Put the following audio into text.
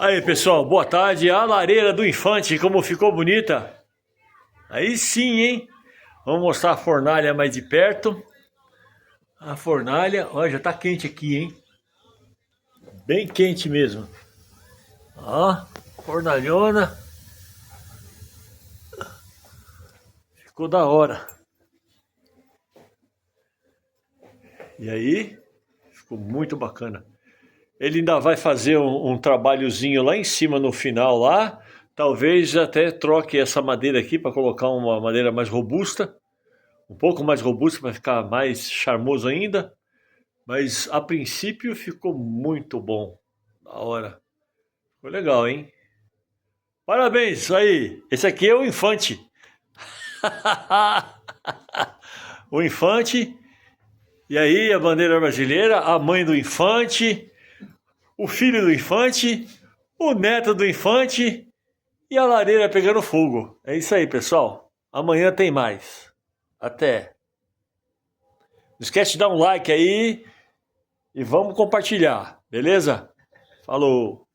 Aí, pessoal, boa tarde. A lareira do Infante, como ficou bonita. Aí sim, hein? Vamos mostrar a fornalha mais de perto. A fornalha, ó, já tá quente aqui, hein? Bem quente mesmo. Ó, fornalhona. Ficou da hora. E aí, ficou muito bacana. Ele ainda vai fazer um trabalhozinho lá em cima no final lá. Talvez até troque essa madeira aqui para colocar uma madeira mais robusta. Um pouco mais robusta para ficar mais charmoso ainda. Mas a princípio ficou muito bom. Da hora. Ficou legal, hein? Parabéns aí. Esse aqui é o Infante. O Infante. E aí a bandeira brasileira, a mãe do Infante, o filho do Infante, o neto do Infante e a lareira pegando fogo. É isso aí, pessoal. Amanhã tem mais. Até. Não esquece de dar um like aí e vamos compartilhar, beleza? Falou!